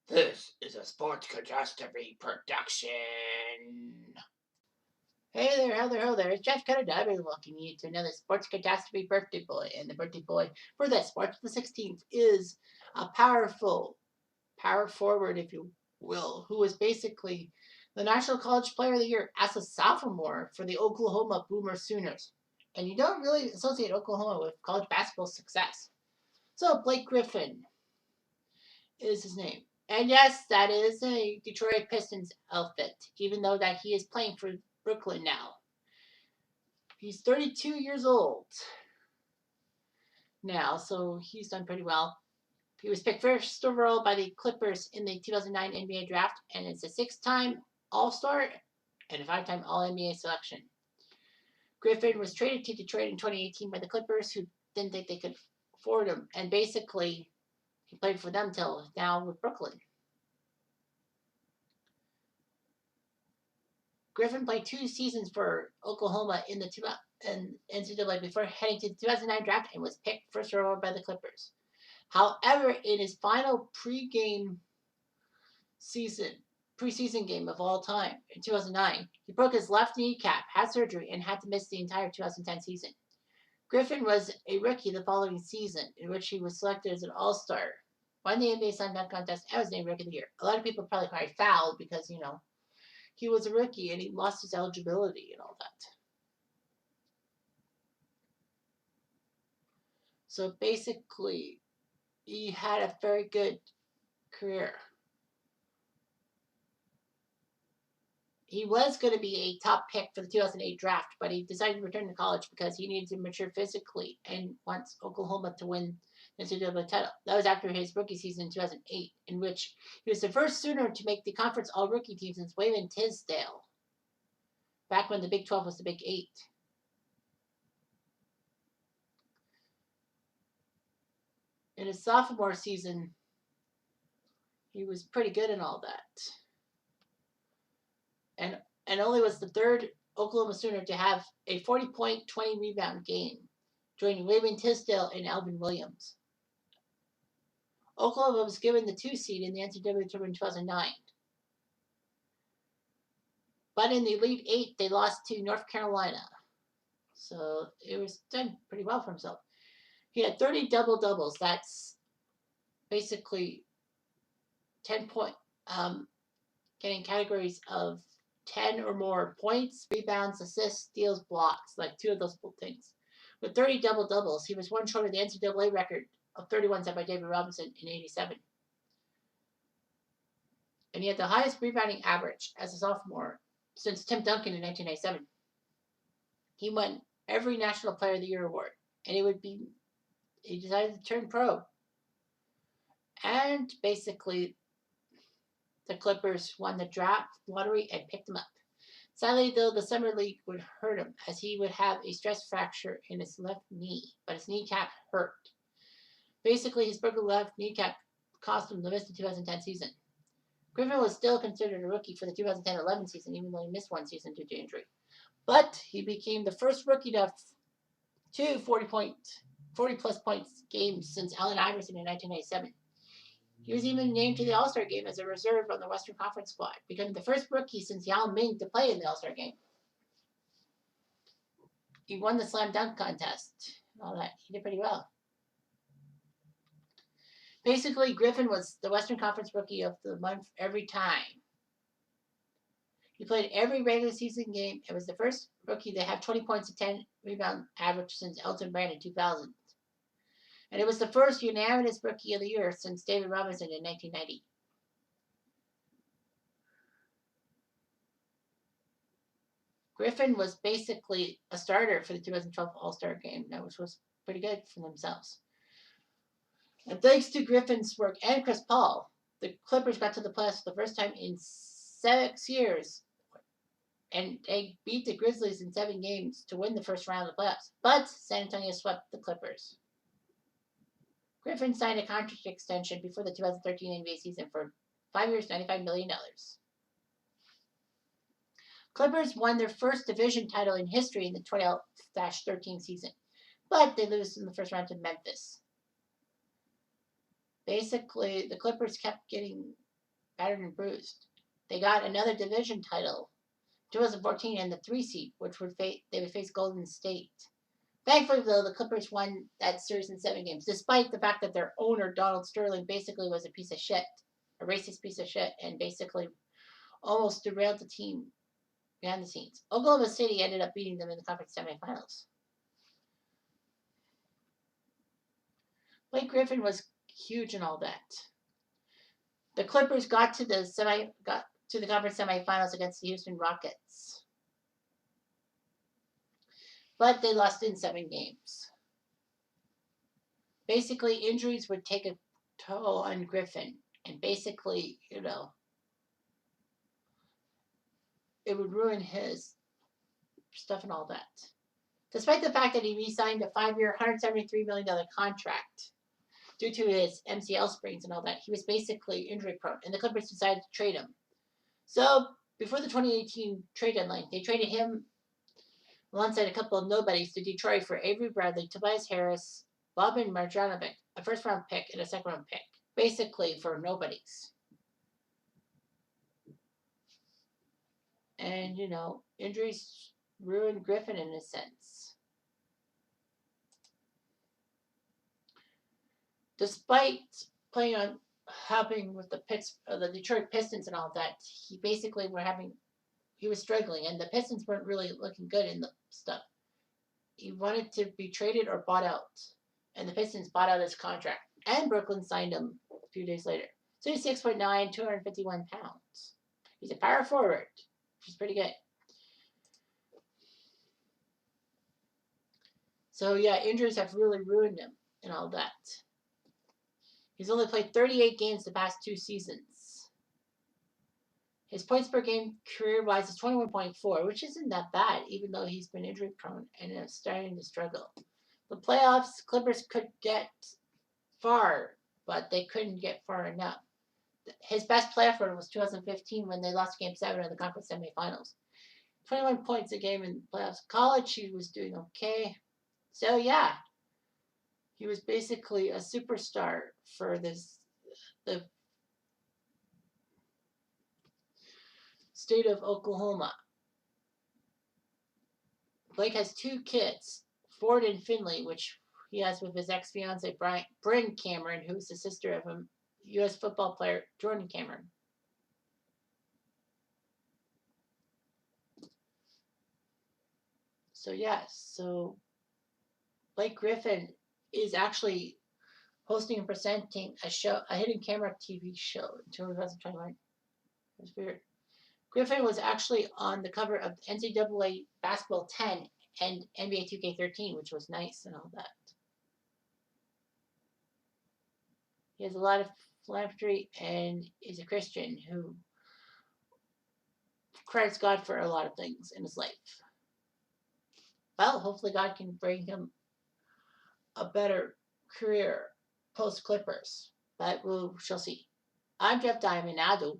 This is a sports catastrophe production. Hey there, hello there. It's Jeff Cutter welcoming you to another sports catastrophe birthday boy. And the birthday boy for that March the 16th is a powerful power forward, if you will, who was basically the National College Player of the Year as a sophomore for the Oklahoma Boomer Sooners. And you don't really associate Oklahoma with college basketball success. So Blake Griffin is his name. And yes, that is a Detroit Pistons outfit, even though that he is playing for Brooklyn now. He's 32 years old now, so he's done pretty well. He was picked first overall by the Clippers in the 2009 NBA draft, and it's a 6-time All-Star and a 5-time All-NBA selection. Griffin was traded to Detroit in 2018 by the Clippers, who didn't think they could afford him, and basically he played for them till now with Brooklyn. Griffin played 2 seasons for Oklahoma in the NCAA before heading to the 2009 draft and was picked first overall by the Clippers. However, in his final preseason game of all time in 2009, he broke his left kneecap, had surgery, and had to miss the entire 2010 season. Griffin was a rookie the following season, in which he was selected as an All-Star, won the NBA Slam Dunk Contest, and was named Rookie of the Year. A lot of people probably fouled because, he was a rookie and he lost his eligibility and all that. So basically, he had a very good career. He was going to be a top pick for the 2008 draft, but he decided to return to college because he needed to mature physically and wants Oklahoma to win the NCAA title. That was after his rookie season in 2008, in which he was the first Sooner to make the conference all-rookie team since Wayman Tisdale, back when the Big 12 was the Big 8. In his sophomore season, he was pretty good in all that. And only was the third Oklahoma Sooner to have a 40-point, 20-rebound game, joining Wayman Tisdale and Alvin Williams. Oklahoma was given the 2 seed in the NCAA tournament in 2009. But in the Elite 8, they lost to North Carolina. So it was done pretty well for himself. He had 30 double-doubles. That's basically 10 point, getting categories of 10 or more points, rebounds, assists, steals, blocks, like 2 of those things. With 30 double-doubles, he was one short of the NCAA record of 31 set by David Robinson in 87. And he had the highest rebounding average as a sophomore since Tim Duncan in 1997. He won every National Player of the Year award, and he decided to turn pro. And basically, the Clippers won the draft lottery and picked him up. Sadly, though, the summer league would hurt him, as he would have a stress fracture in his left knee, but his kneecap hurt. Basically, his broken left kneecap cost him the miss the 2010 season. Griffin was still considered a rookie for the 2010-11 season, even though he missed 1 season due to injury. But he became the first rookie to have 2 40-plus points games since Allen Iverson in 1997. He was even named to the All-Star game as a reserve on the Western Conference squad, becoming the first rookie since Yao Ming to play in the All-Star game. He won the Slam Dunk Contest and all that. He did pretty well. Basically, Griffin was the Western Conference Rookie of the Month every time. He played every regular season game and was the first rookie to have 20 points and 10 rebound average since Elton Brand in 2000. And it was the first unanimous Rookie of the Year since David Robinson in 1990. Griffin was basically a starter for the 2012 All-Star game, which was pretty good for themselves. And thanks to Griffin's work and Chris Paul, the Clippers got to the playoffs for the first time in 6 years. And they beat the Grizzlies in 7 games to win the first round of the playoffs. But San Antonio swept the Clippers. Griffin signed a contract extension before the 2013 NBA season for 5 years, $95 million. Clippers won their first division title in history in the 12-13 season, but they lose in the first round to Memphis. Basically, the Clippers kept getting battered and bruised. They got another division title, 2014, and the 3 seed, which they would face Golden State. Thankfully, though, the Clippers won that series in 7 games, despite the fact that their owner, Donald Sterling, basically was a piece of shit, a racist piece of shit, and basically almost derailed the team behind the scenes. Oklahoma City ended up beating them in the conference semifinals. Blake Griffin was huge in all that. The Clippers got to the conference semifinals against the Houston Rockets, but they lost in 7 games. Basically, injuries would take a toll on Griffin, and basically, it would ruin his stuff and all that. Despite the fact that he re-signed a 5-year, $173 million contract due to his MCL sprains and all that, he was basically injury prone, and the Clippers decided to trade him. So, before the 2018 trade deadline, they traded him alongside a couple of nobodies to Detroit for Avery Bradley, Tobias Harris, Boban Marjanovic, a first-round pick, and a second-round pick. Basically for nobodies. And, injuries ruined Griffin in a sense. Despite playing on helping with the Detroit Pistons and all that, he basically was struggling, and the Pistons weren't really looking good in the stuff. He wanted to be traded or bought out, and the Pistons bought out his contract, and Brooklyn signed him a few days later. So he's 6'9", 251 pounds. He's a power forward, which is pretty good. So yeah, injuries have really ruined him and all that. He's only played 38 games the past 2 seasons. His points per game career-wise is 21.4, which isn't that bad, even though he's been injury-prone and is starting to struggle. The playoffs, Clippers could get far, but they couldn't get far enough. His best playoff run was 2015 when they lost Game 7 of the conference semifinals. 21 points a game in playoffs. College, he was doing okay. So, yeah, he was basically a superstar for the state of Oklahoma. Blake has 2 kids, Ford and Finley, which he has with his ex-fiancee, Bryn Cameron, who's the sister of a U.S. football player, Jordan Cameron. So, so Blake Griffin is actually hosting and presenting a hidden camera TV show in 2021. It's weird. Griffin was actually on the cover of NCAA Basketball 10 and NBA 2K13, which was nice and all that. He has a lot of philanthropy and is a Christian who credits God for a lot of things in his life. Well, hopefully God can bring him a better career post-Clippers, but we shall see. I'm Jeff Diamond, Adu.